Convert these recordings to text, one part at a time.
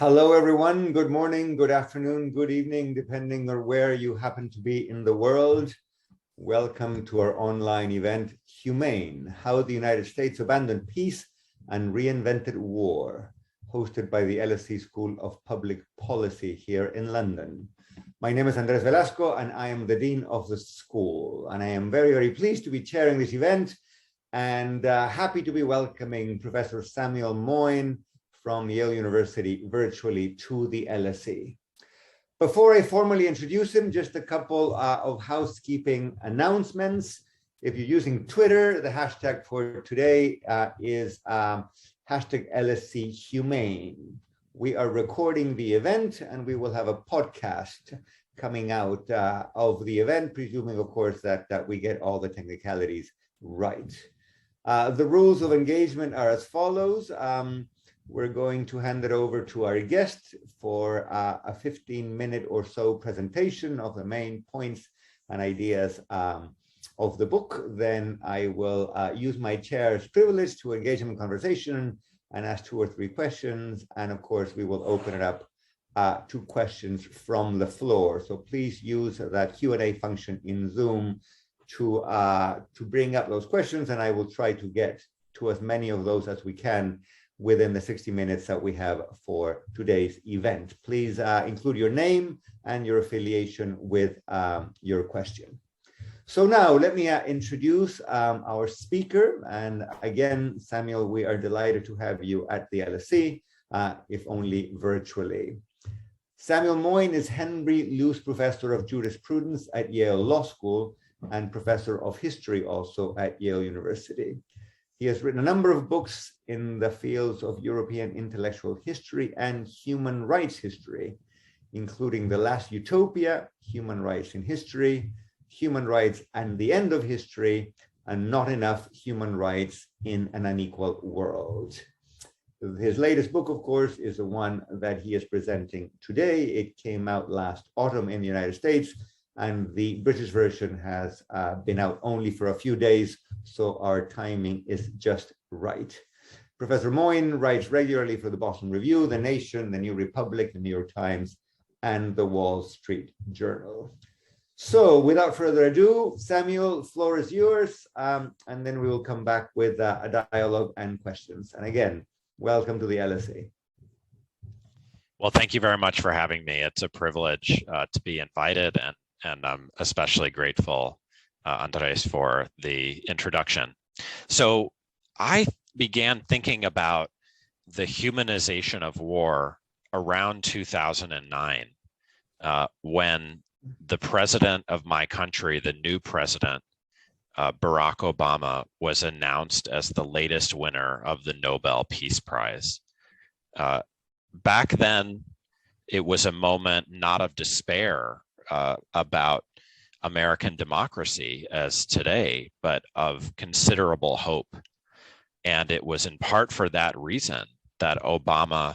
Hello, everyone. Good morning, good afternoon, good evening, depending on where you happen to be in the world. Welcome to our online event, Humane, How the United States Abandoned Peace and Reinvented War, hosted by the LSE School of Public Policy here in London. My name is Andrés Velasco, and I am the Dean of the school. And I am very, very pleased to be chairing this event and happy to be welcoming Professor Samuel Moyn from Yale University virtually to the LSE. Before I formally introduce him, just a couple of housekeeping announcements. If you're using Twitter, the hashtag for today is hashtag LSE Humane. We are recording the event and we will have a podcast coming out of the event, presuming, of course, that we get all the technicalities right. The rules of engagement are as follows. We're going to hand it over to our guest for a 15-minute or so presentation of the main points and ideas of the book. Then I will use my chair's privilege to engage him in conversation and ask 2 or 3 questions. And of course, we will open it up to questions from the floor. So please use that Q&A function in Zoom to bring up those questions, and I will try to get to as many of those as we can within the 60 minutes that we have for today's event. Please include your name and your affiliation with your question. So now let me introduce our speaker. And again, Samuel, we are delighted to have you at the LSE, if only virtually. Samuel Moyn is Henry Luce Professor of Jurisprudence at Yale Law School and Professor of History also at Yale University. He has written a number of books in the fields of European intellectual history and human rights history, including The Last Utopia, Human Rights in History, Human Rights and the End of History, and Not Enough Human Rights in an Unequal World. His latest book, of course, is the one that he is presenting today. It came out last autumn in the United States, and the British version has been out only for a few days, so our timing is just right. Professor Moyn writes regularly for the Boston Review, The Nation, The New Republic, The New York Times, and The Wall Street Journal. So without further ado, Samuel, floor is yours, and then we will come back with a dialogue and questions. And again, welcome to the LSE. Well, thank you very much for having me. It's a privilege to be invited, and I'm especially grateful, Andrés, for the introduction. So I began thinking about the humanization of war around 2009, when the president of my country, the new president, Barack Obama, was announced as the latest winner of the Nobel Peace Prize. Back then, it was a moment not of despair about American democracy as today, but of considerable hope. And it was in part for that reason that Obama,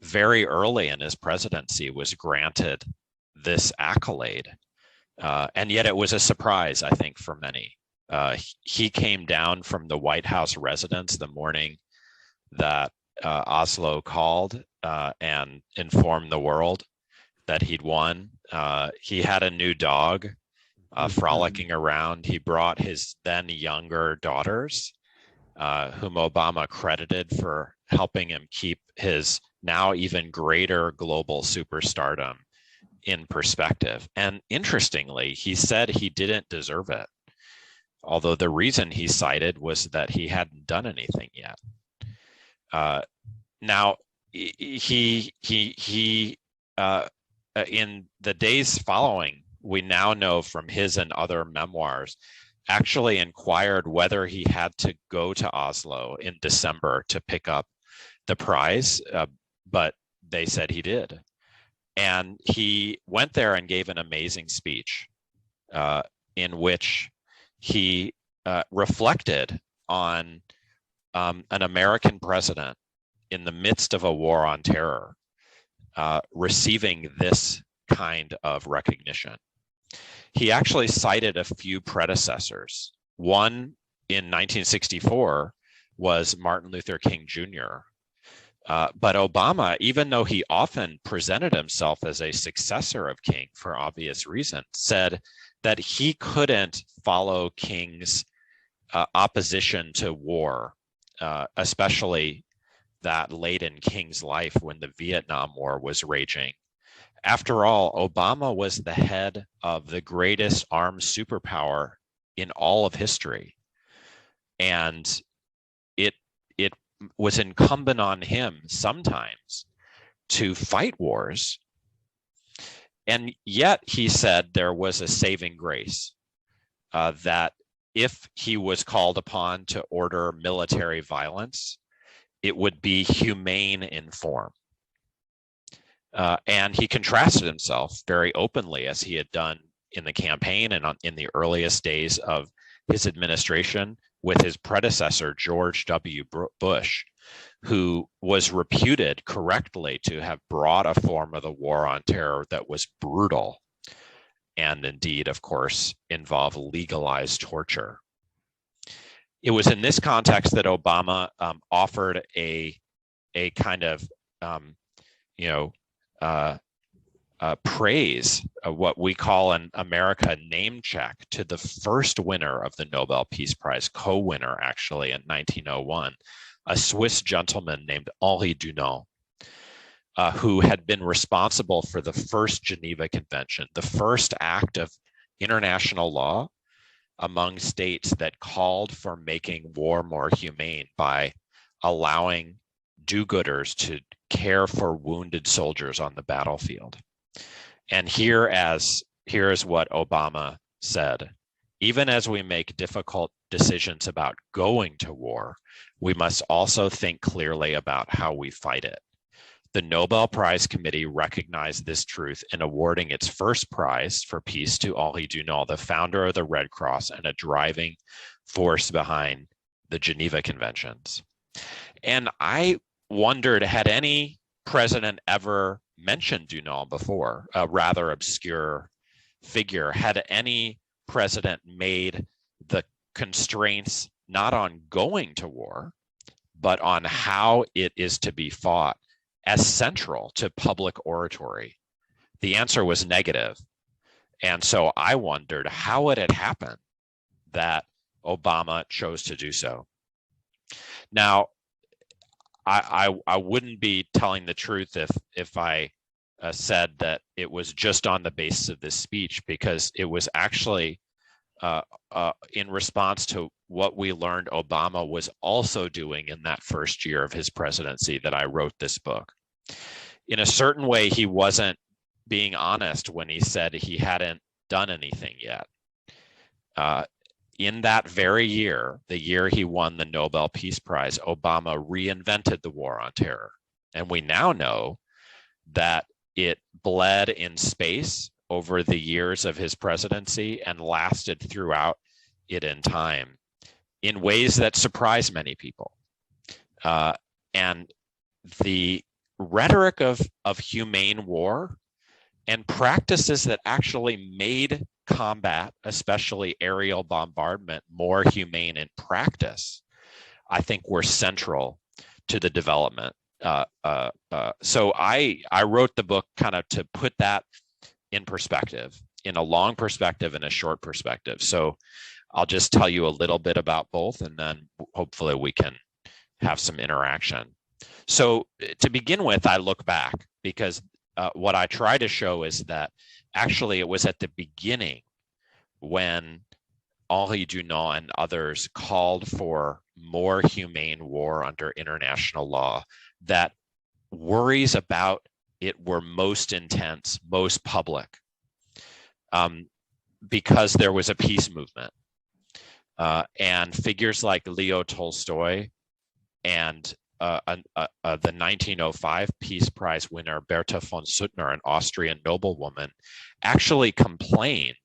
very early in his presidency, was granted this accolade. And yet it was a surprise, I think, for many. He came down from the White House residence the morning that Oslo called and informed the world that he'd won. He had a new dog frolicking around. He brought his then younger daughters, whom Obama credited for helping him keep his now even greater global superstardom in perspective. And interestingly, he said he didn't deserve it, although the reason he cited was that he hadn't done anything yet. Now, he in the days following, we now know from his and other memoirs, actually inquired whether he had to go to Oslo in December to pick up the prize, but they said he did. And he went there and gave an amazing speech in which he reflected on an American president in the midst of a war on terror receiving this kind of recognition. He actually cited a few predecessors. One in 1964 was Martin Luther King Jr., But Obama, even though he often presented himself as a successor of King for obvious reasons, said that he couldn't follow King's opposition to war, especially that late in King's life when the Vietnam War was raging. After all, Obama was the head of the greatest armed superpower in all of history. And it was incumbent on him sometimes to fight wars. And yet he said there was a saving grace, that if he was called upon to order military violence, it would be humane in form. And he contrasted himself very openly, as he had done in the campaign and in the earliest days of his administration, with his predecessor, George W. Bush, who was reputed correctly to have brought a form of the war on terror that was brutal and indeed, of course, involved legalized torture. It was in this context that Obama offered a kind of, praise, what we call in America name check, to the first winner of the Nobel Peace Prize, co-winner actually in 1901, a Swiss gentleman named Henri Dunant, who had been responsible for the first Geneva Convention, the first act of international law among states that called for making war more humane by allowing do-gooders to care for wounded soldiers on the battlefield. And here is what Obama said: even as we make difficult decisions about going to war, we must also think clearly about how we fight it. The Nobel Prize Committee recognized this truth in awarding its first prize for peace to Henri Dunant, the founder of the Red Cross and a driving force behind the Geneva Conventions. And I wondered, had any president ever mentioned Dunant before, a rather obscure figure? Had any president made the constraints not on going to war, but on how it is to be fought as central to public oratory? The answer was negative. And so I wondered how it had happened that Obama chose to do so. Now, I wouldn't be telling the truth if I said that it was just on the basis of this speech, because it was actually in response to what we learned Obama was also doing in that first year of his presidency that I wrote this book. In a certain way, he wasn't being honest when he said he hadn't done anything yet. In that very year, the year he won the Nobel Peace Prize, Obama reinvented the war on terror. And we now know that it bled in space over the years of his presidency and lasted throughout it in time in ways that surprised many people. And the rhetoric of humane war and practices that actually made combat, especially aerial bombardment, more humane in practice, I think were central to the development. So I wrote the book kind of to put that in perspective, in a long perspective and a short perspective. So I'll just tell you a little bit about both, and then hopefully we can have some interaction. So to begin with, I look back, because what I try to show is that actually it was at the beginning when Henri Dunant and others called for more humane war under international law that worries about it were most intense, most public, because there was a peace movement. And figures like Leo Tolstoy and the 1905 Peace Prize winner Bertha von Suttner, an Austrian noblewoman, actually complained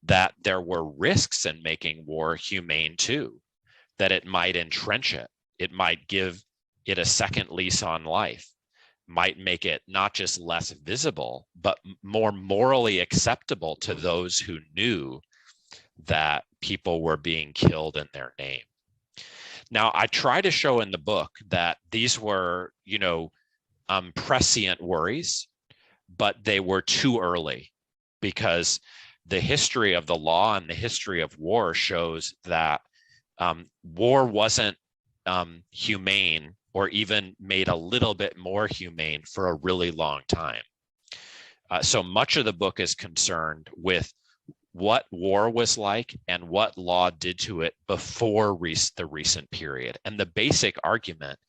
that there were risks in making war humane too, that it might entrench it, it might give it a second lease on life, might make it not just less visible, but more morally acceptable to those who knew that people were being killed in their name. Now, I try to show in the book that these were, prescient worries, but they were too early, because the history of the law and the history of war shows that war wasn't humane, or even made a little bit more humane, for a really long time. So much of the book is concerned with what war was like and what law did to it before the recent period. And the basic argument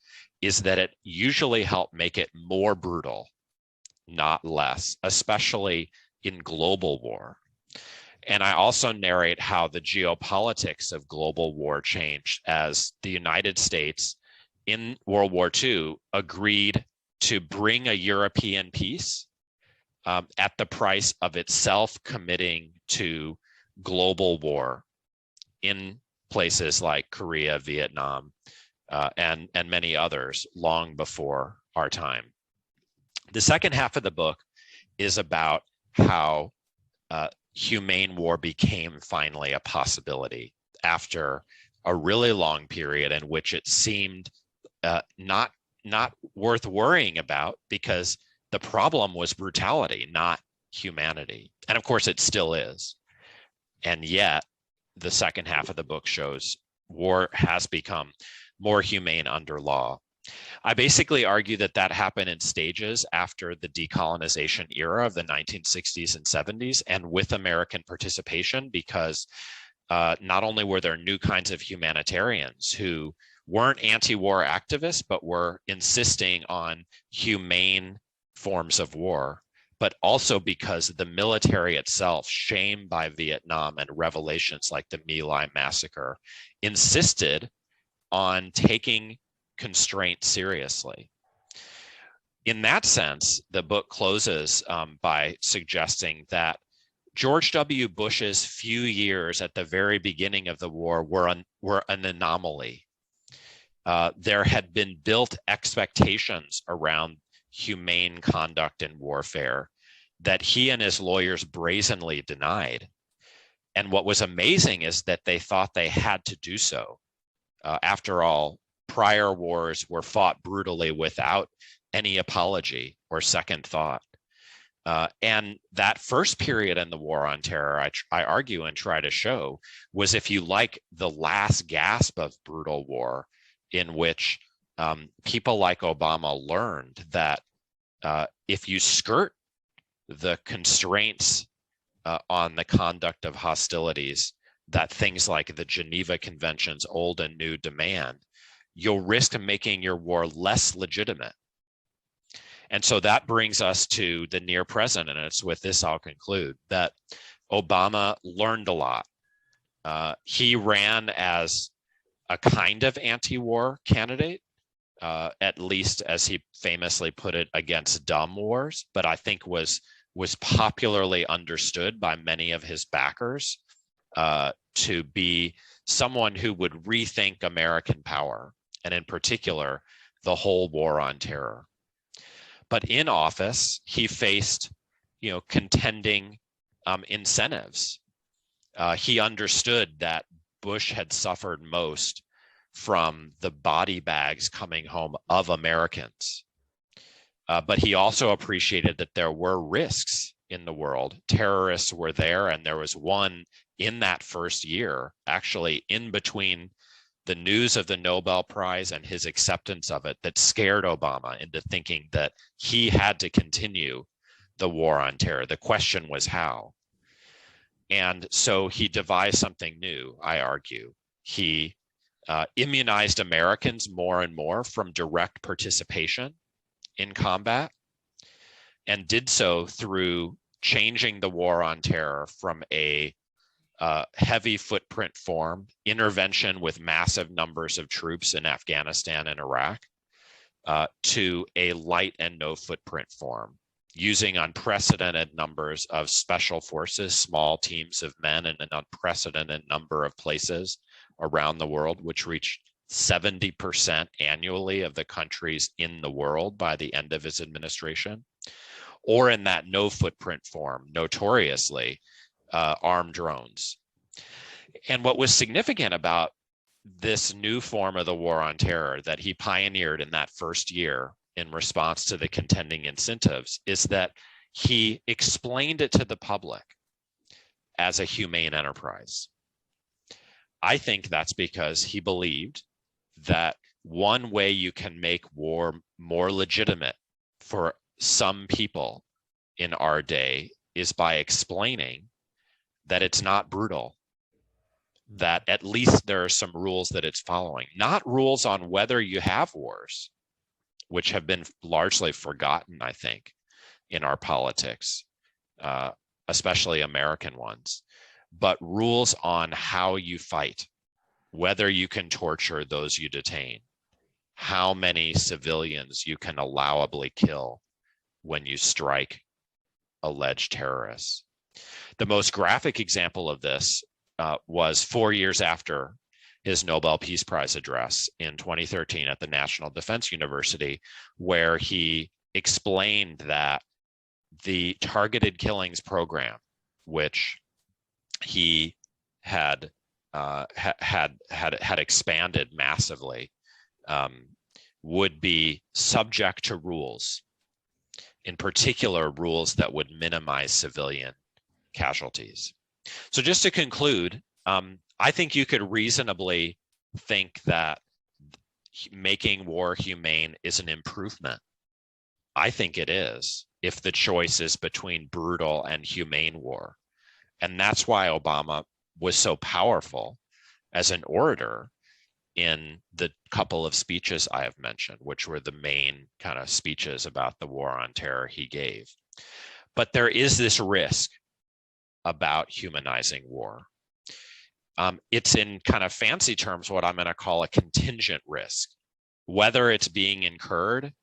is that it usually helped make it more brutal, not less, especially in global war. And I also narrate how the geopolitics of global war changed as the United States in World War II agreed to bring a European peace at the price of itself committing to global war in places like Korea, Vietnam, and many others long before our time. The second half of the book is about how humane war became finally a possibility after a really long period in which it seemed not worth worrying about, because the problem was brutality, not humanity. And of course, it still is. And yet, the second half of the book shows war has become more humane under law. I basically argue that that happened in stages after the decolonization era of the 1960s and 70s, and with American participation, because not only were there new kinds of humanitarians who weren't anti-war activists, but were insisting on humane forms of war, but also because the military itself, shamed by Vietnam and revelations like the My Lai massacre, insisted on taking constraint seriously. In that sense, the book closes by suggesting that George W. Bush's few years at the very beginning of the war were an anomaly. There had been built expectations around humane conduct in warfare that he and his lawyers brazenly denied. And what was amazing is that they thought they had to do so. After all, prior wars were fought brutally without any apology or second thought. And that first period in the War on Terror, I argue and try to show, was, if you like, the last gasp of brutal war, in which people like Obama learned that if you skirt the constraints on the conduct of hostilities that things like the Geneva Conventions, old and new, demand, you'll risk making your war less legitimate. And so that brings us to the near present, and it's with this I'll conclude, that Obama learned a lot. He ran as a kind of anti-war candidate, at least as he famously put it, against dumb wars, but I think was popularly understood by many of his backers to be someone who would rethink American power, and in particular, the whole war on terror. But in office, he faced, contending incentives. He understood that Bush had suffered most from the body bags coming home of Americans. But he also appreciated that there were risks in the world. Terrorists were there, and there was one in that first year, actually in between the news of the Nobel Prize and his acceptance of it, that scared Obama into thinking that he had to continue the war on terror. The question was how. And so he devised something new, I argue. He immunized Americans more and more from direct participation in combat, and did so through changing the war on terror from a heavy footprint form, intervention with massive numbers of troops in Afghanistan and Iraq, to a light and no footprint form, using unprecedented numbers of special forces, small teams of men in an unprecedented number of places around the world, which reached 70% annually of the countries in the world by the end of his administration, or in that no footprint form, notoriously, armed drones. And what was significant about this new form of the war on terror that he pioneered in that first year in response to the contending incentives is that he explained it to the public as a humane enterprise. I think that's because he believed that one way you can make war more legitimate for some people in our day is by explaining that it's not brutal, that at least there are some rules that it's following, not rules on whether you have wars, which have been largely forgotten, I think, in our politics, especially American ones, but rules on how you fight, whether you can torture those you detain, how many civilians you can allowably kill when you strike alleged terrorists. The most graphic example of this was 4 years after his Nobel Peace Prize address in 2013 at the National Defense University, where he explained that the targeted killings program, which he had expanded massively, would be subject to rules, in particular rules that would minimize civilian casualties. So just to conclude, I think you could reasonably think that making war humane is an improvement. I think it is, if the choice is between brutal and humane war. And that's why Obama was so powerful as an orator in the couple of speeches I have mentioned, which were the main kind of speeches about the war on terror he gave. But there is this risk about humanizing war. It's in kind of fancy terms what I'm going to call a contingent risk. Whether it's being incurred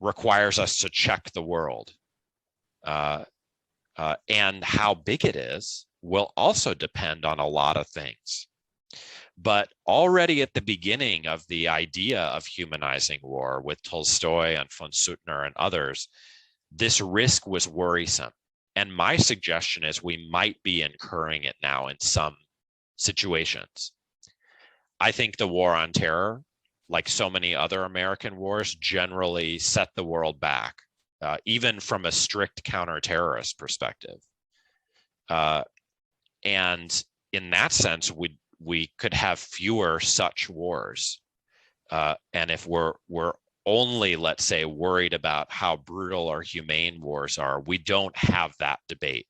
requires us to check the world. And how big it is will also depend on a lot of things. But already at the beginning of the idea of humanizing war with Tolstoy and von Suttner and others, this risk was worrisome. And my suggestion is we might be incurring it now in some situations. I think the war on terror, like so many other American wars, generally set the world back, even from a strict counter-terrorist perspective. And in that sense, we could have fewer such wars. And if we're only, let's say, worried about how brutal or humane wars are, we don't have that debate.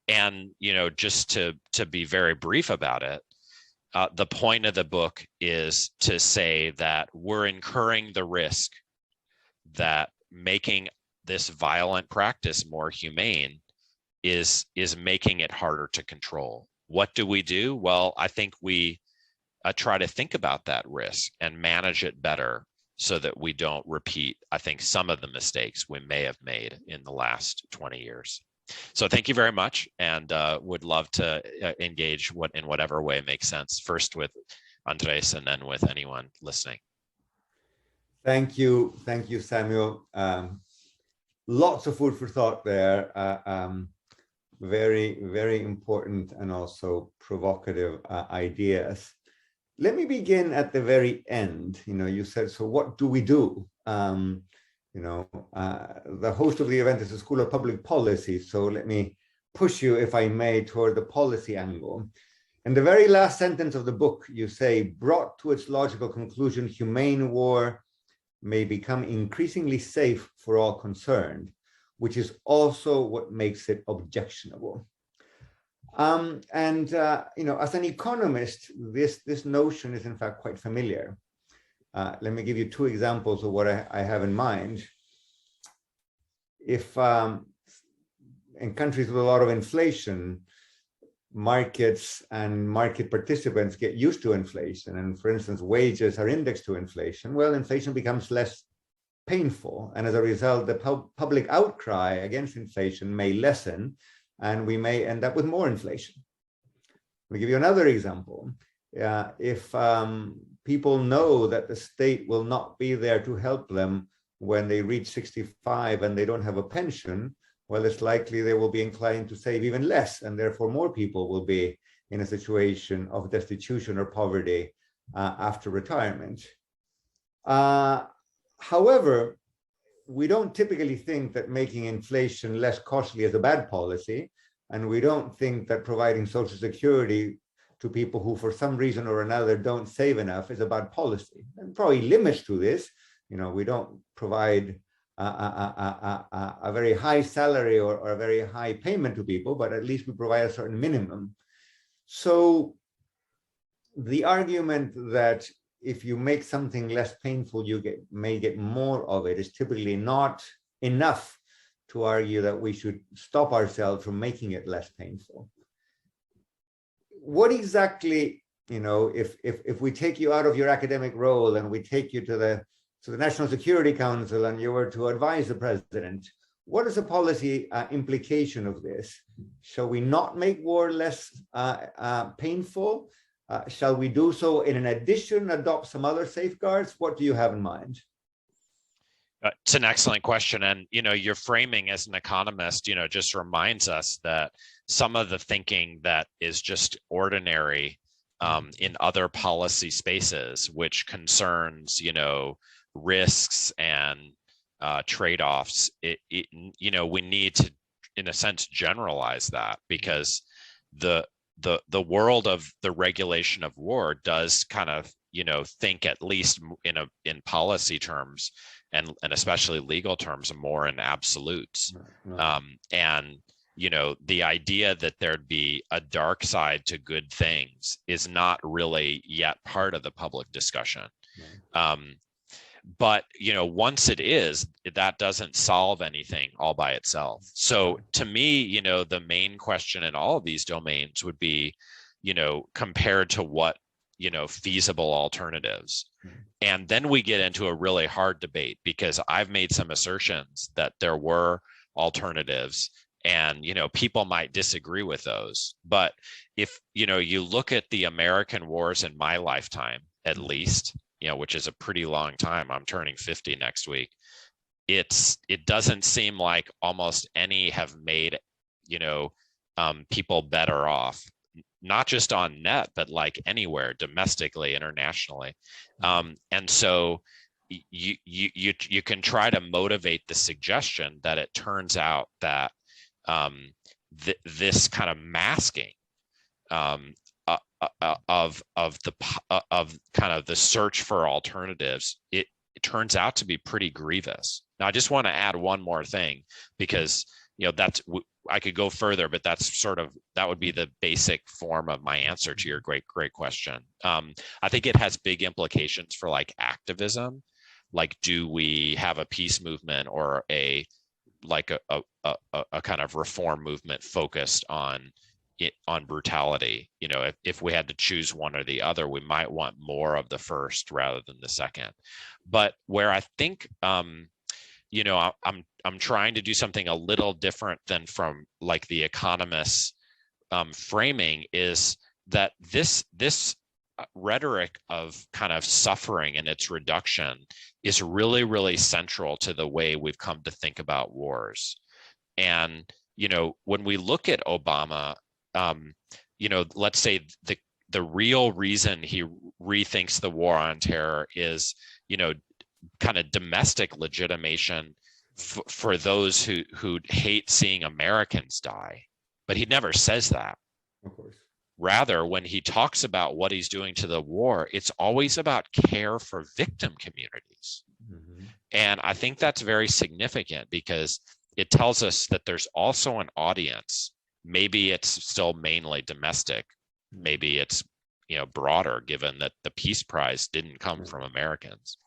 And, you know, just to be very brief about it, the point of the book is to say that we're incurring the risk that making this violent practice more humane is making it harder to control. What do we do? Well, I think we try to think about that risk and manage it better so that we don't repeat, I think, some of the mistakes we may have made in the last 20 years. So thank you very much, and would love to engage in whatever way makes sense, first with Andrés and then with anyone listening. Thank you, Samuel. Lots of food for thought there. Very, very important and also provocative ideas. Let me begin at the very end. You know, you said, so what do we do? The host of the event is the School of Public Policy, so let me push you, if I may, toward the policy angle. In the very last sentence of the book, you say, brought to its logical conclusion, humane war may become increasingly safe for all concerned, which is also what makes it objectionable. As an economist, this notion is in fact quite familiar. Let me give you two examples of what I have in mind. If in countries with a lot of inflation, markets and market participants get used to inflation, and for instance, wages are indexed to inflation, well, inflation becomes less painful. And as a result, the public outcry against inflation may lessen, and we may end up with more inflation. Let me give you another example. If people know that the state will not be there to help them when they reach 65 and they don't have a pension, well, it's likely they will be inclined to save even less, and therefore more people will be in a situation of destitution or poverty after retirement. However, we don't typically think that making inflation less costly is a bad policy, and we don't think that providing Social Security to people who for some reason or another don't save enough is a bad policy. And probably limits to this, we don't provide a very high salary or a very high payment to people, but at least we provide a certain minimum. So the argument that if you make something less painful, you may get more of it is typically not enough to argue that we should stop ourselves from making it less painful. What exactly, if we take you out of your academic role and we take you to the National Security Council and you were to advise the president, what is the policy implication of this? Shall we not make war less painful? Shall we do so in addition, adopt some other safeguards? What do you have in mind? It's an excellent question. And, your framing as an economist, just reminds us that some of the thinking that is just ordinary in other policy spaces, which concerns, risks and trade-offs, we need to, in a sense, generalize that, because the world of the regulation of war does kind of, think at least in policy terms and especially legal terms more in absolutes. Right. And, the idea that there'd be a dark side to good things is not really yet part of the public discussion. Right. But, once it is, that doesn't solve anything all by itself. So to me, the main question in all of these domains would be, compared to what, feasible alternatives. And then we get into a really hard debate, because I've made some assertions that there were alternatives and, people might disagree with those. But if, you look at the American wars in my lifetime, at least, which is a pretty long time. I'm turning 50 next week. It doesn't seem like almost any have made, people better off, not just on net, but like anywhere, domestically, internationally. And so you can try to motivate the suggestion that it turns out that this kind of masking of kind of the search for alternatives, it turns out to be pretty grievous. Now, I just want to add one more thing, because I could go further, but that would be the basic form of my answer to your great question. I think it has big implications for like activism. Like, do we have a peace movement or a kind of reform movement focused on brutality? If we had to choose one or the other, we might want more of the first rather than the second. But where I think I'm trying to do something a little different than from like the economists framing is that this rhetoric of kind of suffering and its reduction is really, really central to the way we've come to think about wars. And when we look at Obama, let's say the real reason he rethinks the war on terror is, kind of domestic legitimation for those who hate seeing Americans die. But he never says that. Of course. Rather, when he talks about what he's doing to the war, it's always about care for victim communities. Mm-hmm. And I think that's very significant, because it tells us that there's also an audience. Maybe it's still mainly domestic. Maybe it's broader, given that the Peace Prize didn't come from Americans,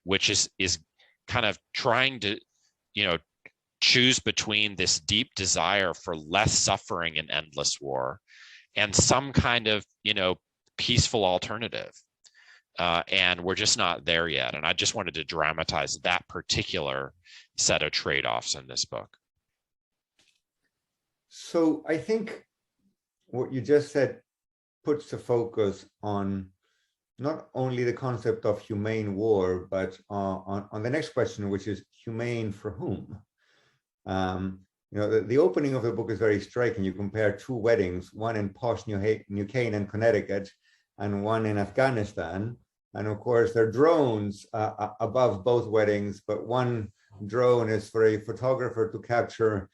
which is kind of trying to choose between this deep desire for less suffering and endless war and some kind of peaceful alternative. And we're just not there yet. And I just wanted to dramatize that particular set of trade-offs in this book. So I think what you just said puts the focus on not only the concept of humane war, but on the next question, which is humane for whom? The opening of the book is very striking. You compare two weddings, one in posh New Canaan, Connecticut, and one in Afghanistan. And of course, there are drones above both weddings, but one drone is for a photographer to capture,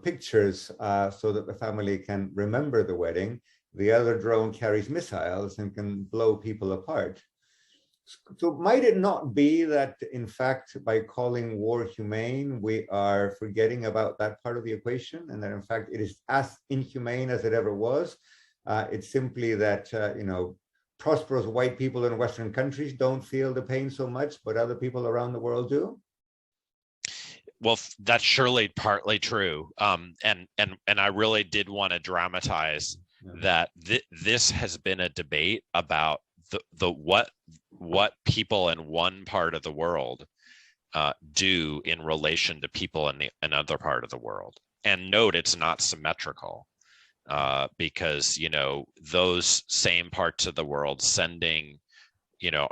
pictures so that the family can remember the wedding. The other drone carries missiles and can blow people apart. So might it not be that, in fact, by calling war humane, we are forgetting about that part of the equation, and that, in fact, it is as inhumane as it ever was? It's simply that, prosperous white people in Western countries don't feel the pain so much, but other people around the world do? Well, that's surely partly true. And I really did want to dramatize that this has been a debate about the what people in one part of the world do in relation to people in another part of the world. And note, it's not symmetrical, because those same parts of the world sending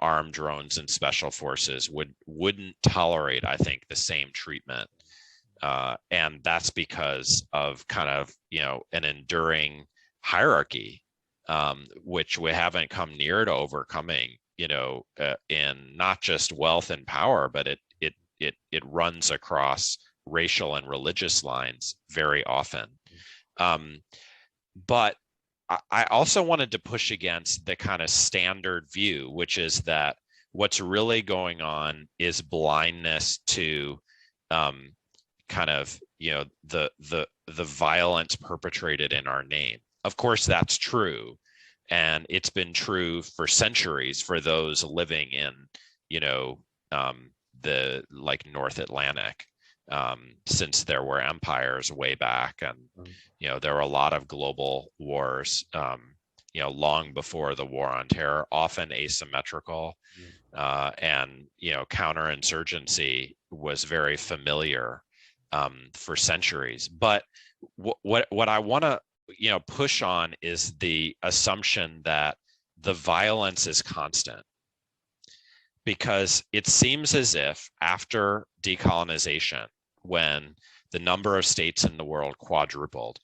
armed drones and special forces wouldn't tolerate, I think, the same treatment, and that's because of kind of an enduring hierarchy, which we haven't come near to overcoming, in not just wealth and power, but it runs across racial and religious lines very often. But I also wanted to push against the kind of standard view, which is that what's really going on is blindness to kind of the violence perpetrated in our name. Of course, that's true, and it's been true for centuries for those living in the North Atlantic, since there were empires way back, and there were a lot of global wars, long before the war on terror, often asymmetrical, and counterinsurgency was very familiar for centuries. But what I want to push on is the assumption that the violence is constant, because it seems as if after decolonization, when the number of states in the world quadrupled,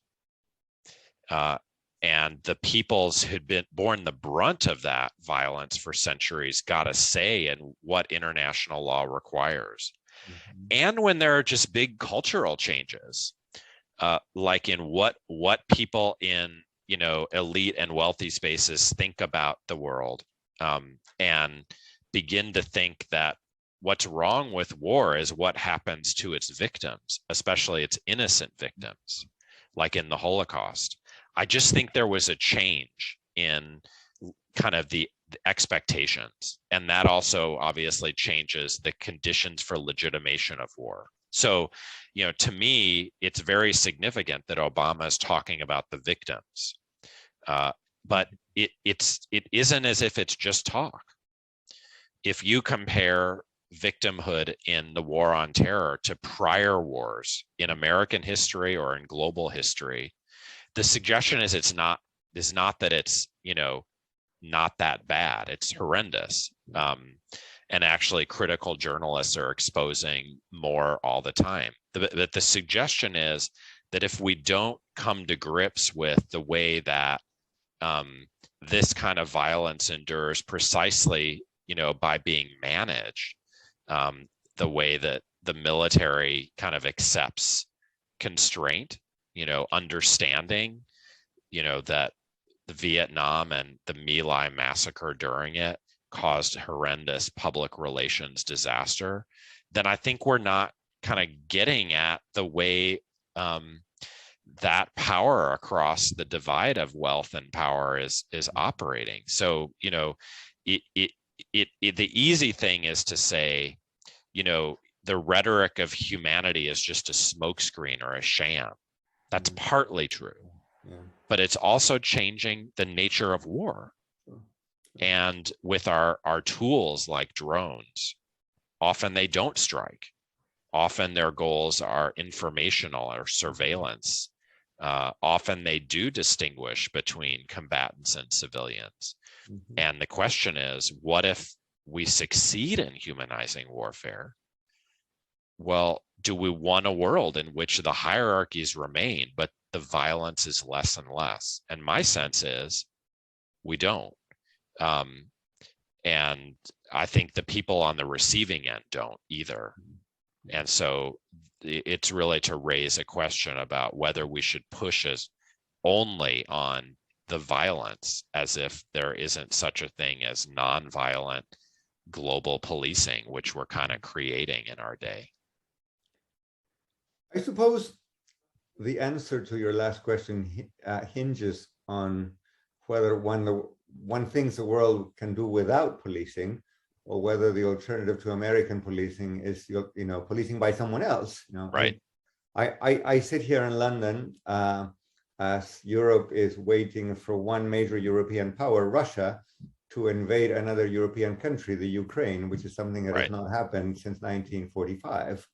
and the peoples who'd been borne the brunt of that violence for centuries got a say in what international law requires. Mm-hmm. And when there are just big cultural changes, like in what people in elite and wealthy spaces think about the world, and begin to think that what's wrong with war is what happens to its victims, especially its innocent victims, like in the Holocaust. I just think there was a change in kind of the expectations, and that also obviously changes the conditions for legitimation of war. So, to me, it's very significant that Obama is talking about the victims, but it isn't as if it's just talk. If you compare victimhood in the war on terror to prior wars in American history or in global history, the suggestion is not that it's not that bad. It's horrendous. And actually, critical journalists are exposing more all the time. The suggestion is that if we don't come to grips with the way that this kind of violence endures precisely, by being managed, the way that the military kind of accepts constraint, understanding, that the Vietnam and the My Lai massacre during it caused horrendous public relations disaster, then I think we're not kind of getting at the way that power across the divide of wealth and power is operating. So, the easy thing is to say, the rhetoric of humanity is just a smokescreen or a sham. That's partly true, but it's also changing the nature of war. And with our tools like drones, often they don't strike. Often their goals are informational or surveillance. Often they do distinguish between combatants and civilians. Mm-hmm. And the question is, what if we succeed in humanizing warfare? Well, do we want a world in which the hierarchies remain, but the violence is less and less? And my sense is we don't. And I think the people on the receiving end don't either. And so it's really to raise a question about whether we should push us only on the violence, as if there isn't such a thing as nonviolent global policing, which we're kind of creating in our day. I suppose the answer to your last question hinges on whether one thinks the world can do without policing, or whether the alternative to American policing is, policing by someone else. Right. I sit here in London as Europe is waiting for one major European power, Russia, to invade another European country, the Ukraine, which is something that has not happened since 1945.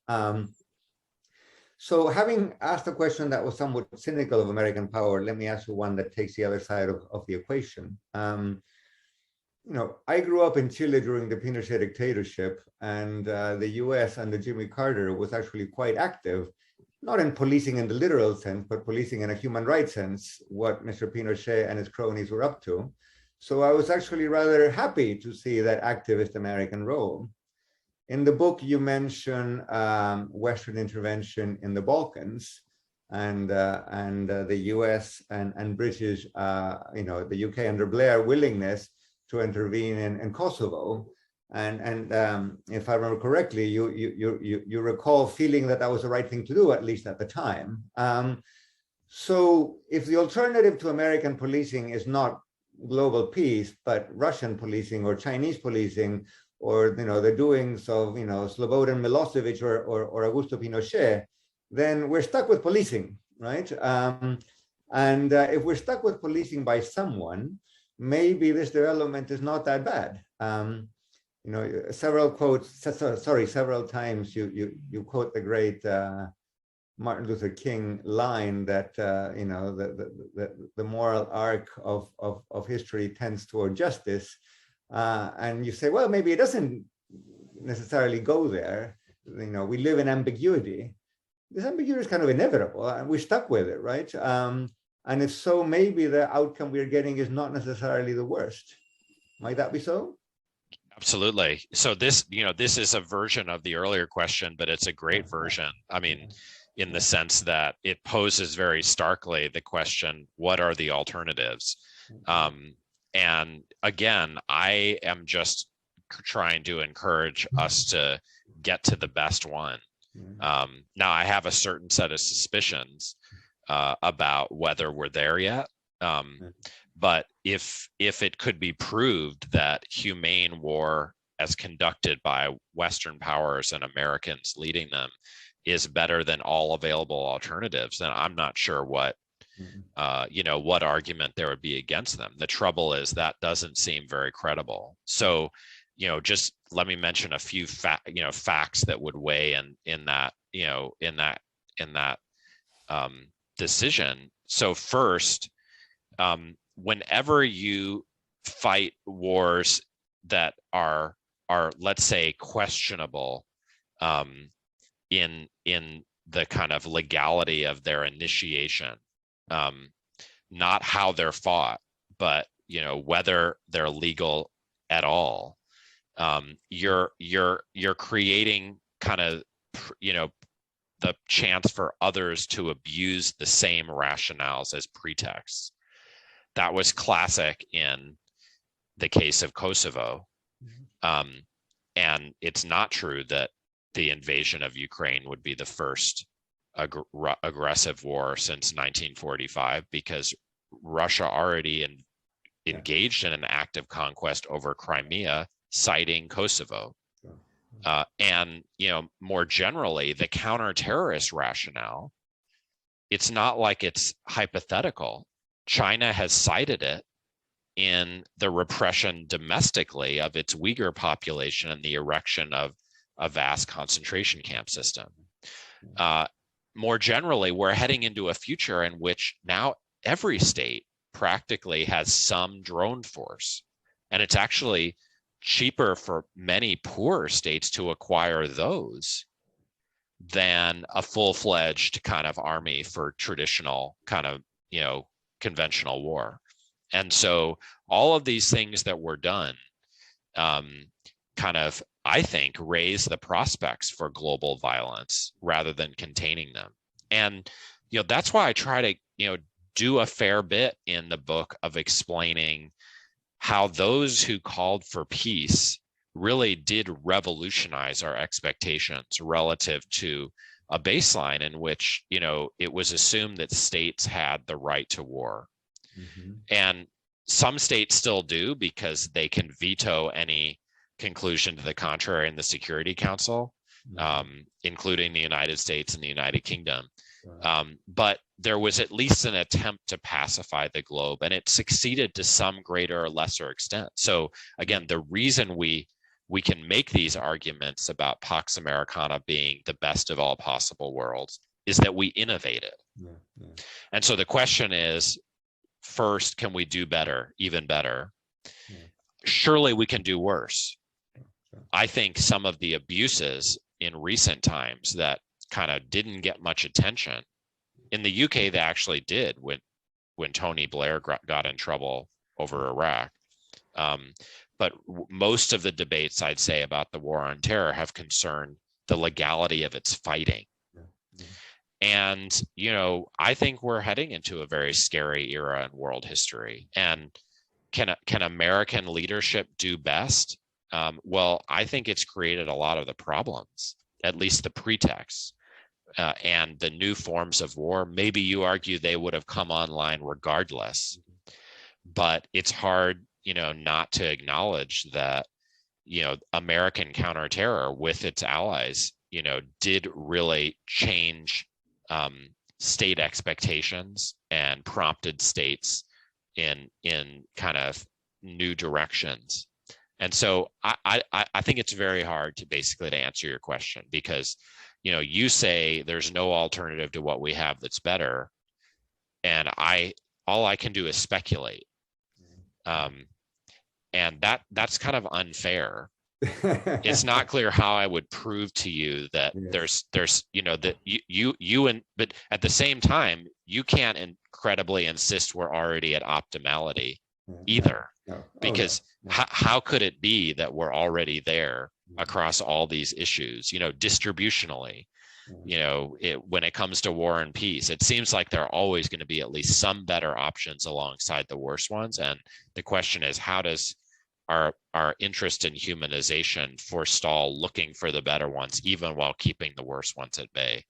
So having asked a question that was somewhat cynical of American power, let me ask you one that takes the other side of the equation. I grew up in Chile during the Pinochet dictatorship, and the US under Jimmy Carter was actually quite active, not in policing in the literal sense, but policing in a human rights sense, what Mr. Pinochet and his cronies were up to. So I was actually rather happy to see that activist American role. In the book, you mention Western intervention in the Balkans, and the US and British, the UK under Blair willingness to intervene in Kosovo. And if I remember correctly, you recall feeling that was the right thing to do, at least at the time. So if the alternative to American policing is not global peace, but Russian policing or Chinese policing, or the doings of Slobodan Milosevic or Augusto Pinochet, then we're stuck with policing, right? And if we're stuck with policing by someone, maybe this development is not that bad. Several times you quote the great Martin Luther King line that the moral arc of history tends toward justice. And you say, well, maybe it doesn't necessarily go there. We live in ambiguity. This ambiguity is kind of inevitable, and we're stuck with it, right? And if so, maybe the outcome we're getting is not necessarily the worst. Might that be so? Absolutely. So this is a version of the earlier question, but it's a great version. I mean, in the sense that it poses very starkly the question, what are the alternatives? And again, I am just trying to encourage us to get to the best one. Now, I have a certain set of suspicions about whether we're there yet. But if it could be proved that humane war, as conducted by Western powers and Americans leading them, is better than all available alternatives, then I'm not sure what what argument there would be against them. The trouble is that doesn't seem very credible. So, just let me mention a few facts that would weigh in that decision. So first, whenever you fight wars that are let's say questionable in the kind of legality of their initiation, not how they're fought, but whether they're legal at all, you're creating kind of the chance for others to abuse the same rationales as pretexts. That was classic in the case of Kosovo. And it's not true that the invasion of Ukraine would be the first aggressive war since 1945, because Russia already engaged in an active conquest over Crimea, citing Kosovo. And more generally, the counter-terrorist rationale, it's not like it's hypothetical. China has cited it in the repression domestically of its Uyghur population and the erection of a vast concentration camp system. More generally, we're heading into a future in which now every state practically has some drone force, and it's actually cheaper for many poorer states to acquire those than a full-fledged kind of army for traditional kind of, conventional war. And so all of these things that were done kind of, I think, raise the prospects for global violence rather than containing them. And, that's why I try to, do a fair bit in the book of explaining how those who called for peace really did revolutionize our expectations relative to a baseline in which, it was assumed that states had the right to war. Mm-hmm. And some states still do because they can veto any conclusion to the contrary in the Security Council, including the United States and the United Kingdom. But there was at least an attempt to pacify the globe, and it succeeded to some greater or lesser extent. So again, the reason we can make these arguments about Pax Americana being the best of all possible worlds is that we innovated. And so the question is, first, can we do better, even better? Surely we can do worse. I think some of the abuses in recent times that kind of didn't get much attention, in the UK they actually did when Tony Blair got in trouble over Iraq. But most of the debates, I'd say, about the war on terror have concerned the legality of its fighting. And, I think we're heading into a very scary era in world history. And can American leadership do best? Well, I think it's created a lot of the problems, at least the pretexts, and the new forms of war. Maybe you argue they would have come online regardless, but it's hard, not to acknowledge that, American counterterror with its allies, did really change state expectations and prompted states in kind of new directions. And so I think it's very hard to answer your question, because, you say there's no alternative to what we have that's better. And all I can do is speculate. And that's kind of unfair. It's not clear how I would prove to you that there's that but at the same time, you can't incredibly insist we're already at optimality either. Because how could it be that we're already there across all these issues, distributionally, when it comes to war and peace? It seems like there are always going to be at least some better options alongside the worst ones. And the question is, how does our interest in humanization forestall looking for the better ones, even while keeping the worst ones at bay?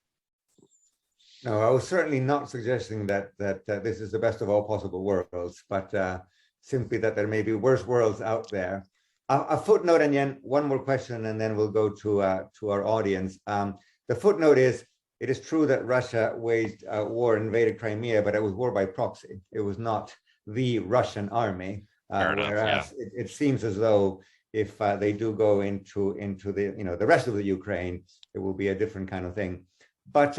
No, I was certainly not suggesting that this is the best of all possible worlds, but simply that there may be worse worlds out there. A footnote, and then one more question, and then we'll go to our audience. The footnote is, it is true that Russia waged war, invaded Crimea, but it was war by proxy. It was not the Russian army. Whereas it seems as though if they do go into the the rest of the Ukraine, it will be a different kind of thing. But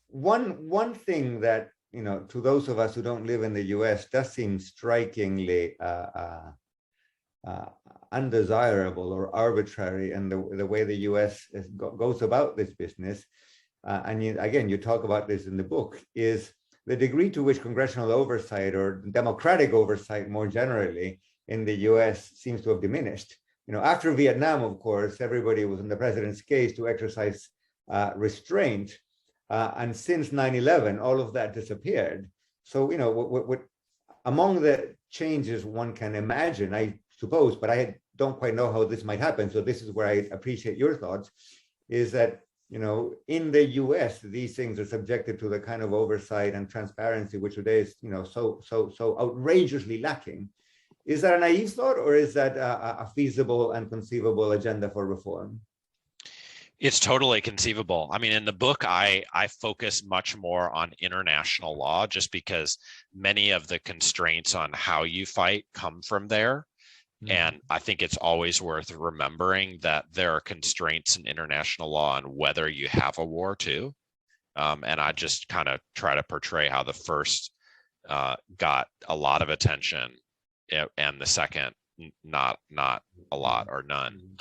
one thing that to those of us who don't live in the U.S. does seem strikingly undesirable or arbitrary, and the way the U.S. goes about this business, and you talk about this in the book, is the degree to which congressional oversight or democratic oversight more generally in the US seems to have diminished. After Vietnam, of course, everybody was in the president's case to exercise restraint. And since 9/11, all of that disappeared. So, what among the changes one can imagine, I suppose, but I don't quite know how this might happen. So this is where I appreciate your thoughts, is that in the US, these things are subjected to the kind of oversight and transparency which today is, so outrageously lacking. Is that a naive thought, or is that a feasible and conceivable agenda for reform? It's totally conceivable. I mean, in the book, I focus much more on international law, just because many of the constraints on how you fight come from there. And I think it's always worth remembering that there are constraints in international law on whether you have a war too. And I just kind of try to portray how the first got a lot of attention and the second not a lot or none.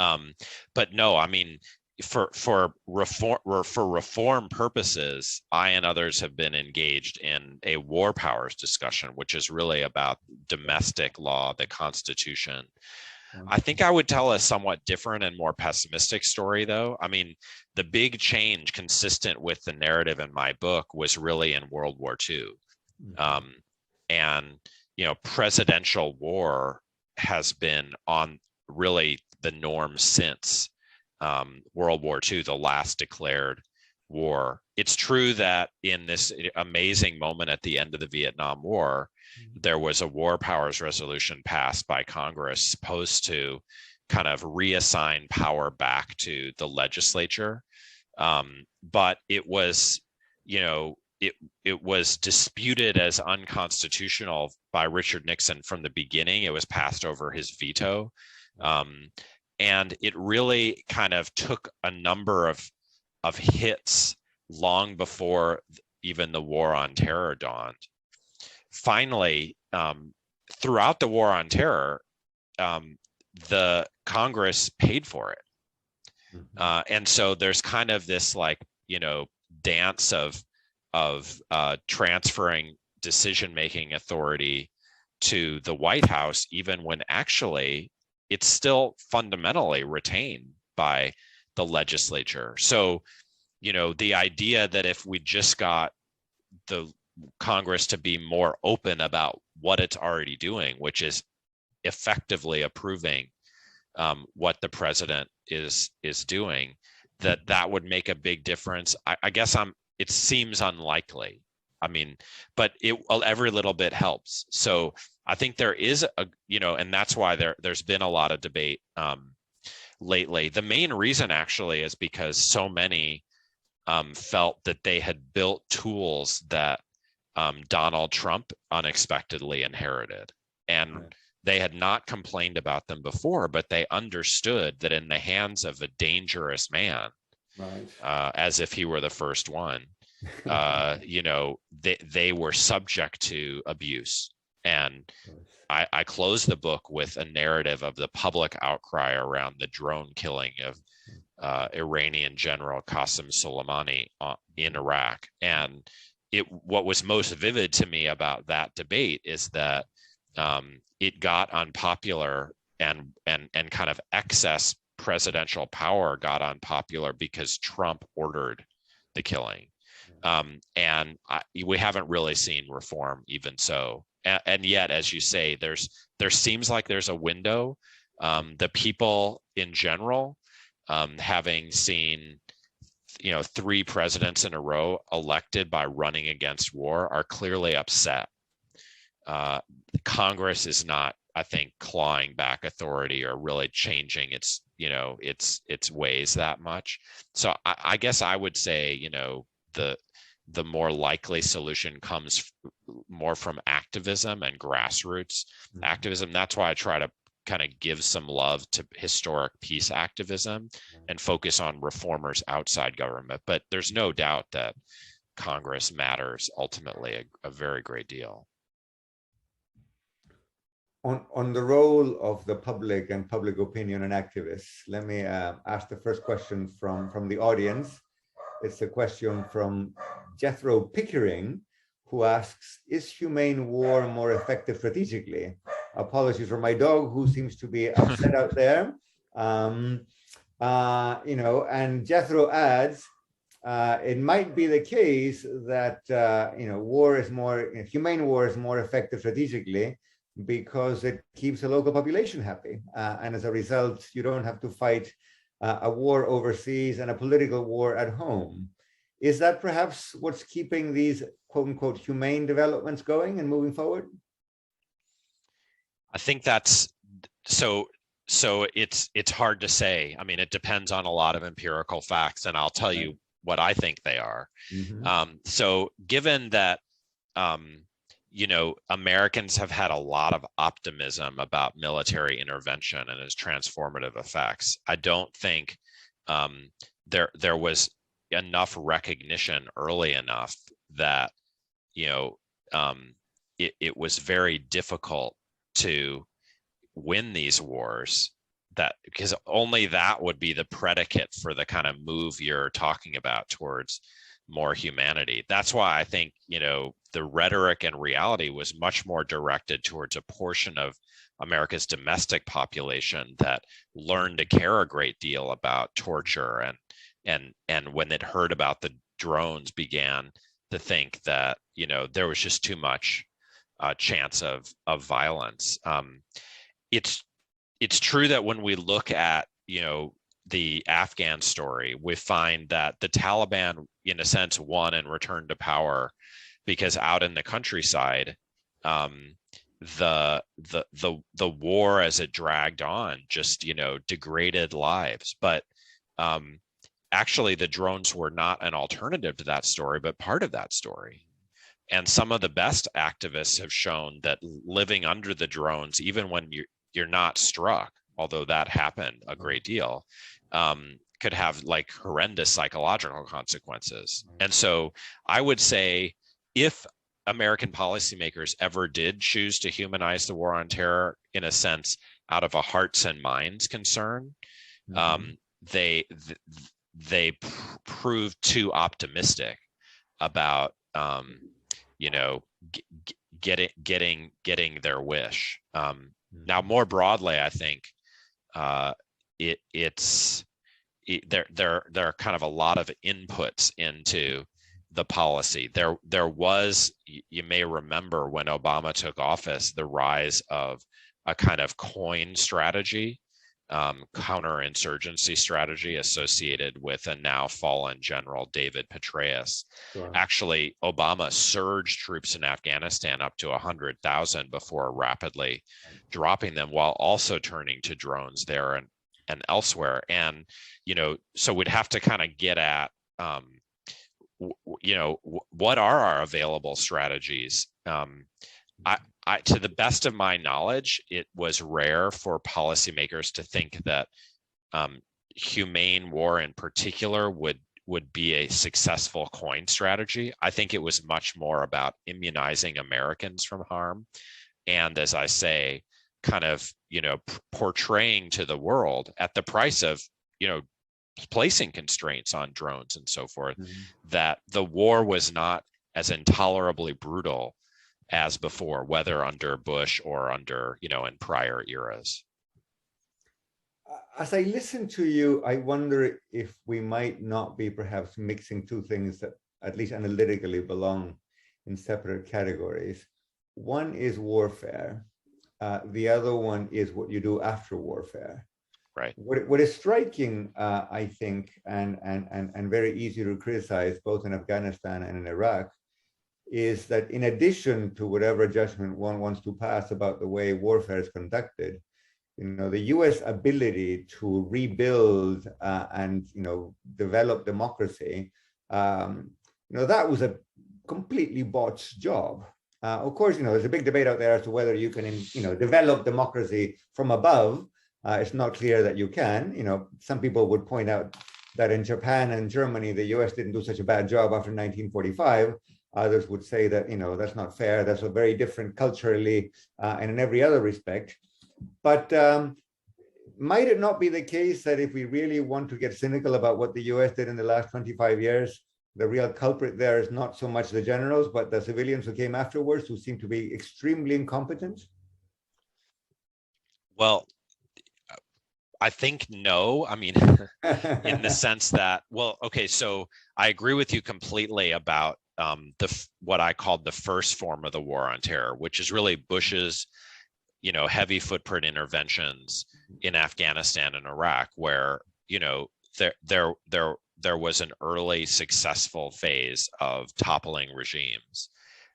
But no, I mean, for reform purposes, I and others have been engaged in a war powers discussion, which is really about domestic law, the Constitution. I think I would tell a somewhat different and more pessimistic story, though. I mean, the big change consistent with the narrative in my book was really in World War II. And, presidential war has been on really the norm since World War II, the last declared war. It's true that in this amazing moment at the end of the Vietnam War, there was a war powers resolution passed by Congress supposed to kind of reassign power back to the legislature. But it was, it was disputed as unconstitutional by Richard Nixon from the beginning. It was passed over his veto. And it really kind of took a number of hits long before even the war on terror dawned. Finally, throughout the war on terror, the Congress paid for it. And so there's kind of this dance of transferring decision-making authority to the White House, even when actually it's still fundamentally retained by the legislature. So, the idea that if we just got the Congress to be more open about what it's already doing, which is effectively approving what the president is doing, that would make a big difference. I guess it seems unlikely. I mean, but every little bit helps. So I think there is and that's why there's been a lot of debate lately. The main reason actually is because so many felt that they had built tools that Donald Trump unexpectedly inherited. And they had not complained about them before, but they understood that in the hands of a dangerous man, as if he were the first one, they were subject to abuse. And I closed the book with a narrative of the public outcry around the drone killing of Iranian General Qasem Soleimani in Iraq. And what was most vivid to me about that debate is that it got unpopular and kind of excess presidential power got unpopular because Trump ordered the killing. And we haven't really seen reform even so. And yet, as you say, there seems like there's a window. The people in general, having seen, 3 presidents in a row elected by running against war, are clearly upset. Congress is not, I think, clawing back authority or really changing its ways that much. So I guess I would say, the more likely solution comes more from activism and grassroots activism. That's why I try to kind of give some love to historic peace activism and focus on reformers outside government. But there's no doubt that Congress matters ultimately a very great deal. On the role of the public and public opinion and activists, let me ask the first question from the audience. It's a question from Jethro Pickering, who asks, is humane war more effective strategically? Apologies for my dog, who seems to be upset out there. And Jethro adds, it might be the case that humane war is more effective strategically because it keeps the local population happy, and as a result, you don't have to fight a war overseas and a political war at home. Is that perhaps what's keeping these quote unquote humane developments going and moving forward? I think that's so it's hard to say. I mean, it depends on a lot of empirical facts, and I'll tell you what I think they are. So given that Americans have had a lot of optimism about military intervention and its transformative effects, I don't think there was enough recognition early enough that it was very difficult to win these wars because only that would be the predicate for the kind of move you're talking about towards more humanity. That's why I think, the rhetoric and reality was much more directed towards a portion of America's domestic population that learned to care a great deal about torture, and when it heard about the drones began to think that, there was just too much chance of violence. It's true that when we look at, the Afghan story, we find that the Taliban, in a sense, won and returned to power because out in the countryside, the war as it dragged on just, degraded lives. But actually, the drones were not an alternative to that story, but part of that story. And some of the best activists have shown that living under the drones, even when you're not struck, although that happened a great deal, could have like horrendous psychological consequences. And so I would say, if American policymakers ever did choose to humanize the war on terror, in a sense, out of a hearts and minds concern, they proved too optimistic about getting their wish. Now, more broadly, I think there are kind of a lot of inputs into the policy. There was, you may remember, when Obama took office, the rise of a kind of coin strategy, counterinsurgency strategy associated with a now fallen General David Petraeus. Sure. Actually, Obama surged troops in Afghanistan up to 100,000 before rapidly dropping them, while also turning to drones there and elsewhere. And, so we'd have to kind of get at, what are our available strategies? To the best of my knowledge, it was rare for policymakers to think that humane war in particular would be a successful coin strategy. I think it was much more about immunizing Americans from harm. And as I say, kind of, portraying to the world at the price of, placing constraints on drones and so forth, that the war was not as intolerably brutal as before, whether under Bush or under, in prior eras. As I listen to you, I wonder if we might not be perhaps mixing two things that, at least analytically, belong in separate categories. One is warfare. The other one is what you do after warfare. Right. What is striking, I think, and very easy to criticize, both in Afghanistan and in Iraq, is that in addition to whatever judgment one wants to pass about the way warfare is conducted, the U.S. ability to rebuild and develop democracy, that was a completely botched job. Of course, there's a big debate out there as to whether you can, develop democracy from above. It's not clear that you can. Some people would point out that in Japan and Germany, the U.S. didn't do such a bad job after 1945. Others would say that, that's not fair. That's a very different culturally and in every other respect. But might it not be the case that if we really want to get cynical about what the U.S. did in the last 25 years, the real culprit there is not so much the generals, but the civilians who came afterwards, who seem to be extremely incompetent? Well, I think no. I mean, in the sense that, well, okay, so I agree with you completely about what I called the first form of the war on terror, which is really Bush's, heavy footprint interventions in Afghanistan and Iraq, where, there was an early successful phase of toppling regimes,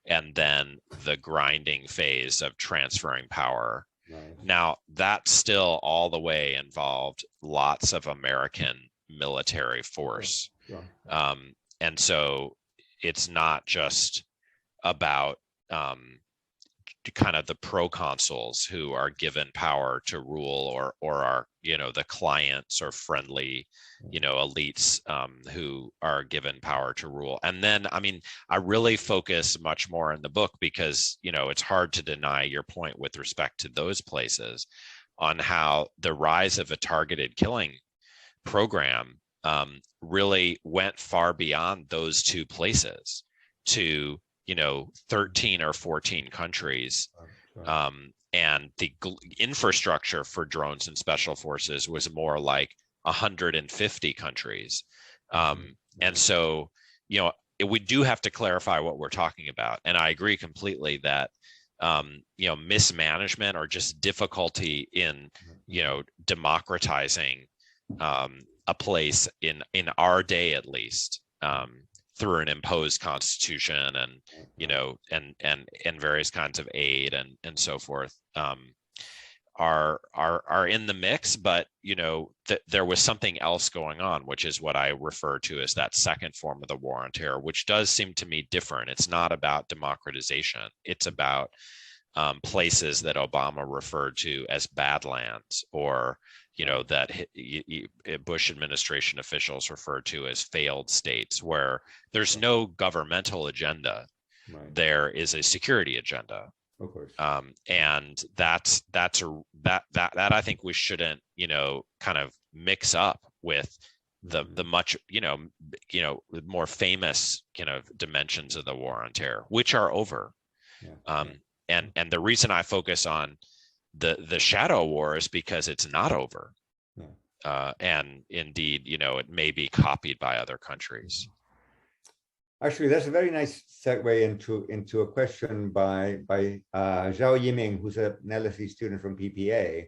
and then the grinding phase of transferring power. Right. Now, that still all the way involved lots of American military force. Sure. And so it's not just about kind of the proconsuls who are given power to rule, or are, the clients or friendly, elites who are given power to rule. And then, I mean, I really focus much more in the book because, it's hard to deny your point with respect to those places. on how the rise of a targeted killing program really went far beyond those two places to 13 or 14 countries. And the infrastructure for drones and special forces was more like 150 countries. And so, we do have to clarify what we're talking about. And I agree completely that, mismanagement or just difficulty in, democratizing a place in our day, at least, through an imposed constitution and, and various kinds of aid and so forth, are in the mix. But there was something else going on, which is what I refer to as that second form of the war on terror, which does seem to me different. It's not about democratization. It's about places that Obama referred to as badlands, or that Bush administration officials referred to as failed states, where there's no governmental agenda. Right. There is a security agenda. Of course. And that I think we shouldn't, kind of mix up with the much, more famous, dimensions of the war on terror, which are over. Yeah. And the reason I focus on the shadow war is because it's not over. Yeah. And indeed, it may be copied by other countries. Actually, that's a very nice segue into a question by Zhao Yiming, who's an LSE student from PPA,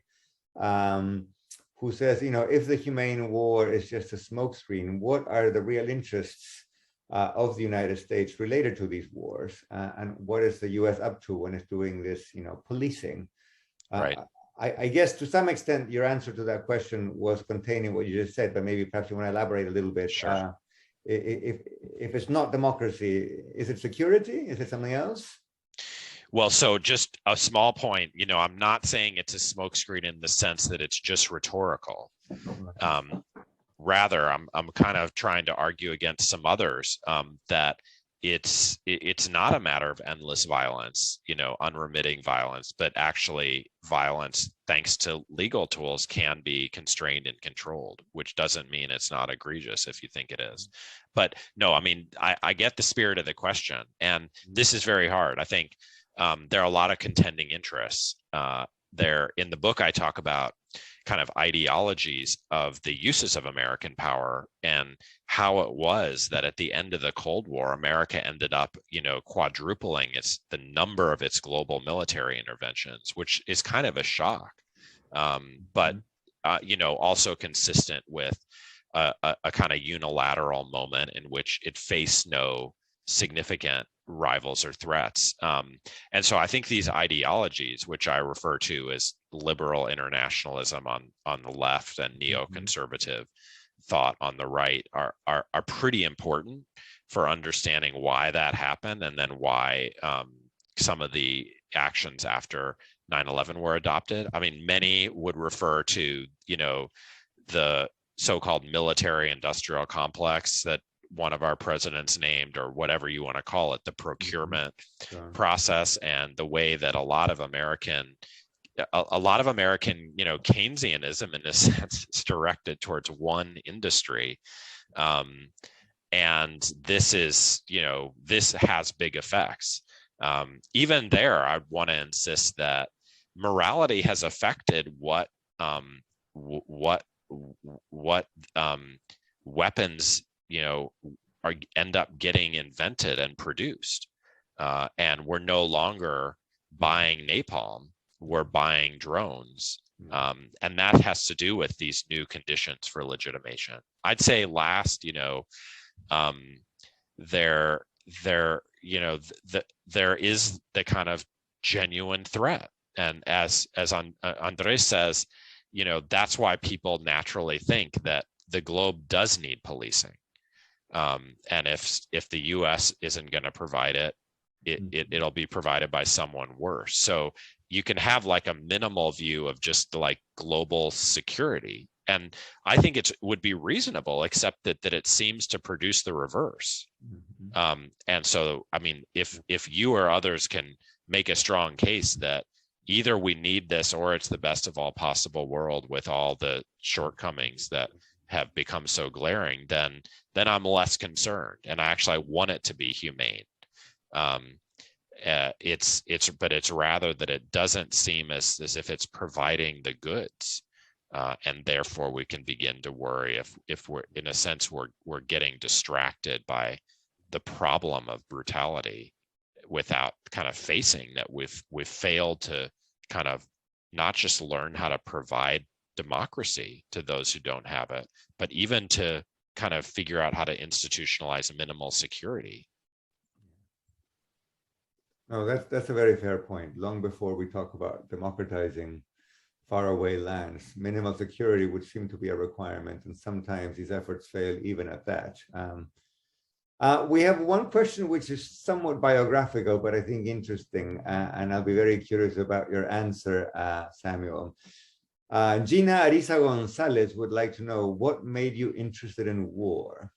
who says, if the Humane war is just a smokescreen, what are the real interests of the United States related to these wars, and what is the U.S. up to when it's doing this, policing? Right. I guess to some extent your answer to that question was contained in what you just said, but maybe perhaps you want to elaborate a little bit. Sure. If it's not democracy, is it security? Is it something else? Well, so just a small point, I'm not saying it's a smokescreen in the sense that it's just rhetorical. Rather, I'm kind of trying to argue against some others, that it's not a matter of endless violence, unremitting violence, but actually violence, thanks to legal tools, can be constrained and controlled, which doesn't mean it's not egregious if you think it is. But no, I mean, I get the spirit of the question, and this is very hard. I think there are a lot of contending interests. There in the book, I talk about kind of ideologies of the uses of American power and how it was that at the end of the Cold War, America ended up, quadrupling the number of its global military interventions, which is kind of a shock, but also consistent with a kind of unilateral moment in which it faced no significant rivals or threats. And so I think these ideologies, which I refer to as liberal internationalism on the left and neoconservative thought on the right, are pretty important for understanding why that happened, and then why some of the actions after 9/11 were adopted. I mean, many would refer to, the so-called military industrial complex that one of our presidents named, or whatever you want to call it, the procurement process, and the way that a lot of American, Keynesianism in a sense is directed towards one industry. And this is, this has big effects. Even there, I want to insist that morality has affected what weapons end up getting invented and produced, and we're no longer buying napalm, we're buying drones, and that has to do with these new conditions for legitimation. I'd say last, there is the kind of genuine threat, and as Andrés says, that's why people naturally think that the globe does need policing. And if the US isn't going to provide it, it'll be provided by someone worse. So you can have like a minimal view of just like global security. And I think it would be reasonable, except that it seems to produce the reverse. And so, I mean, if you or others can make a strong case that, either we need this or it's the best of all possible world with all the shortcomings that have become so glaring, then I'm less concerned, and I actually want it to be humane. But it's rather that it doesn't seem as if it's providing the goods, and therefore we can begin to worry if we're, in a sense, we're getting distracted by the problem of brutality without kind of facing that we've failed to kind of not just learn how to provide democracy to those who don't have it, but even to kind of figure out how to institutionalize minimal security. No, that's a very fair point. Long before we talk about democratizing faraway lands, minimal security would seem to be a requirement, and sometimes these efforts fail even at that. We have one question which is somewhat biographical, but I think interesting, and I'll be very curious about your answer, Samuel. Gina Arisa Gonzalez would like to know, what made you interested in war?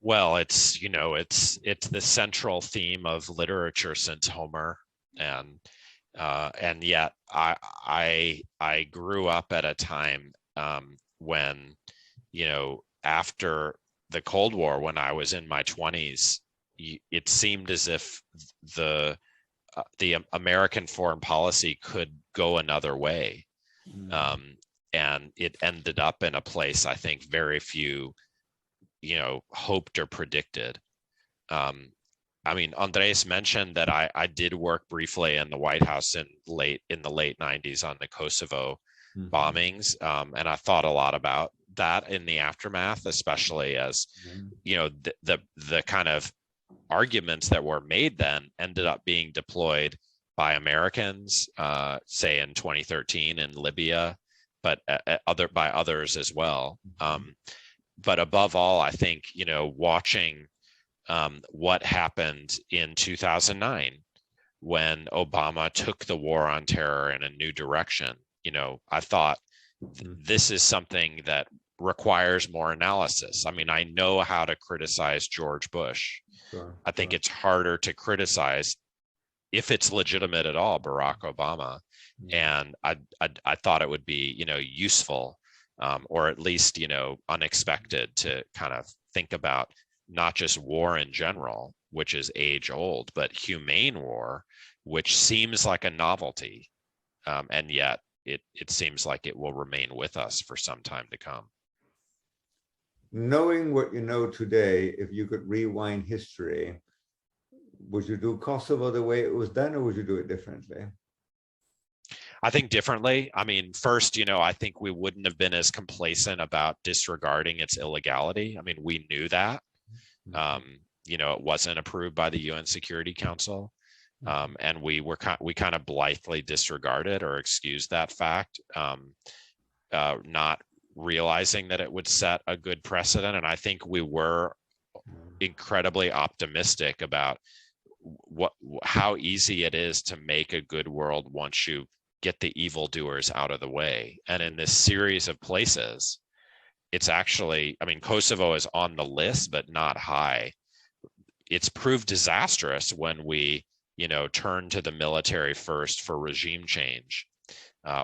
Well, it's the central theme of literature since Homer, and yet I grew up at a time when, after the Cold War, when I was in my 20s, it seemed as if the American foreign policy could go another way. And it ended up in a place I think very few, hoped or predicted. I mean, Andrés mentioned that I did work briefly in the White House in the late 90s on the Kosovo bombings. And I thought a lot about that in the aftermath, especially as, the kind of arguments that were made then ended up being deployed by Americans, say in 2013 in Libya, but by others as well. But above all, I think, watching what happened in 2009 when Obama took the war on terror in a new direction, I thought this is something that requires more analysis. I mean, I know how to criticize George Bush. I think it's harder to criticize, if it's legitimate at all, Barack Obama. And I thought it would be, useful, or at least, unexpected, to kind of think about not just war in general, which is age old, but humane war, which seems like a novelty. And yet it seems like it will remain with us for some time to come. Knowing what you know today, if you could rewind history, would you do Kosovo the way it was done, or would you do it differently? I think differently. I mean, first, I think we wouldn't have been as complacent about disregarding its illegality. I mean, we knew that. It wasn't approved by the UN Security Council. And we kind of blithely disregarded or excused that fact, not realizing that it would set a good precedent. And I think we were incredibly optimistic about how easy it is to make a good world once you get the evildoers out of the way. And in this series of places, it's actually, I mean, Kosovo is on the list, but not high. It's proved disastrous when we, turn to the military first for regime change,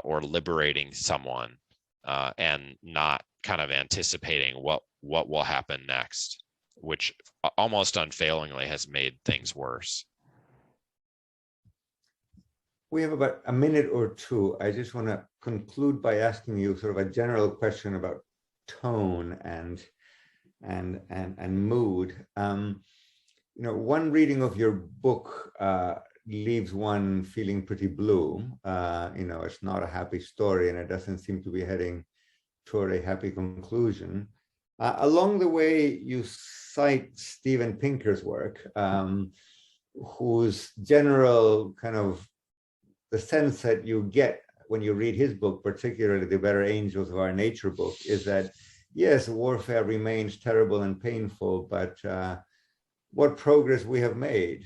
or liberating someone, and not kind of anticipating what will happen next, which almost unfailingly has made things worse. We have about a minute or two. I just want to conclude by asking you sort of a general question about tone and mood. One reading of your book leaves one feeling pretty blue. It's not a happy story, and it doesn't seem to be heading toward a happy conclusion. Along the way, you cite Steven Pinker's work, whose general kind of the sense that you get when you read his book, particularly The Better Angels of Our Nature book, is that, yes, warfare remains terrible and painful, but what progress we have made.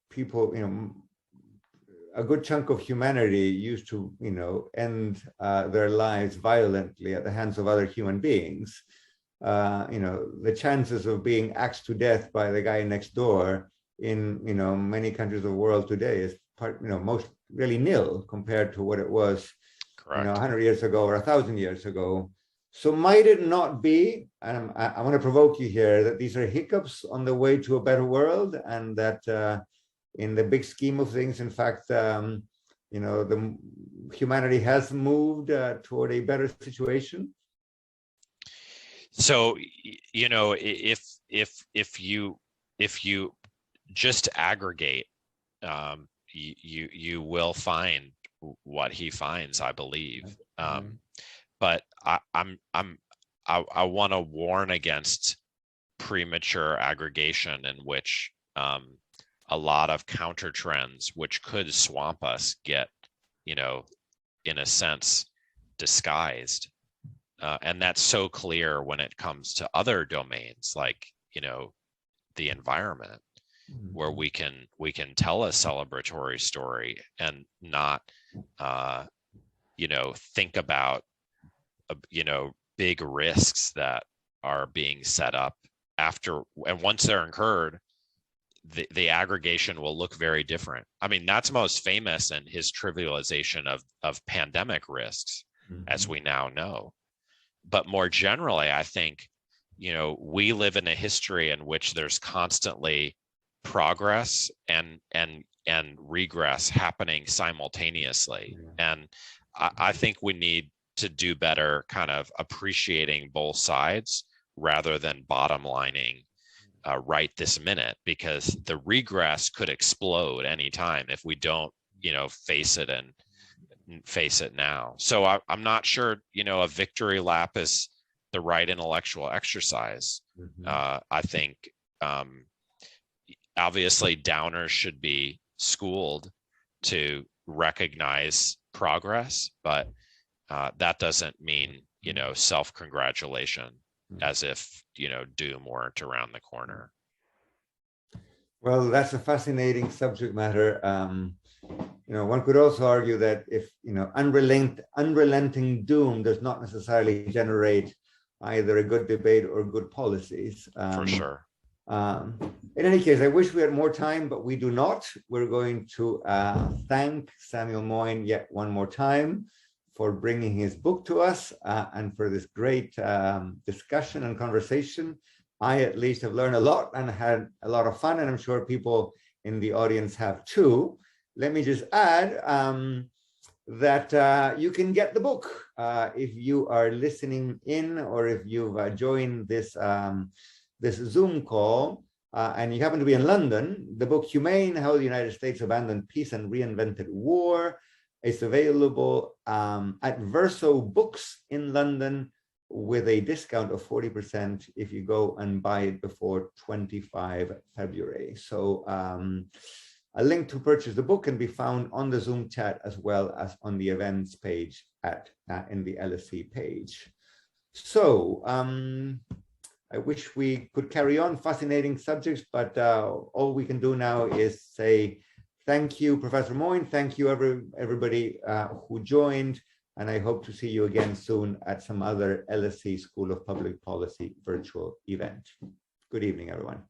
People, a good chunk of humanity used to, end their lives violently at the hands of other human beings. The chances of being axed to death by the guy next door in many countries of the world today is most really nil compared to what it was Correct. 100 years ago or 1,000 years ago. So might it not be, and I want to provoke you here, that these are hiccups on the way to a better world, and that in the big scheme of things, in fact, the humanity has moved toward a better situation? So, if you just aggregate, you will find what he finds, I believe. But I want to warn against premature aggregation, in which a lot of counter trends, which could swamp us, get, in a sense, disguised. And that's so clear when it comes to other domains, like, the environment, where we can tell a celebratory story and not, think about, big risks that are being set up after, and once they're incurred, the aggregation will look very different. I mean, that's most famous in his trivialization of pandemic risks, as we now know. But more generally, I think, we live in a history in which there's constantly progress and regress happening simultaneously. And I think we need to do better kind of appreciating both sides rather than bottom lining right this minute, because the regress could explode anytime if we don't, face it now. So I'm not sure, a victory lap is the right intellectual exercise. I think obviously downers should be schooled to recognize progress, but that doesn't mean, self-congratulation, as if, doom weren't around the corner. Well, that's a fascinating subject matter. One could also argue that if, unrelenting doom does not necessarily generate either a good debate or good policies. For sure. In any case, I wish we had more time, but we do not. We're going to thank Samuel Moyn yet one more time for bringing his book to us and for this great discussion and conversation. I at least have learned a lot and had a lot of fun, and I'm sure people in the audience have too. Let me just add that you can get the book if you are listening in, or if you've joined this Zoom call and you happen to be in London. The book Humane, How the United States Abandoned Peace and Reinvented War is available at Verso Books in London with a discount of 40% if you go and buy it before 25 February. So a link to purchase the book can be found on the Zoom chat as well as on the events page in the LSE page. So I wish we could carry on, fascinating subjects, but all we can do now is say thank you, Professor Moyn. Thank you, everybody who joined. And I hope to see you again soon at some other LSE School of Public Policy virtual event. Good evening, everyone.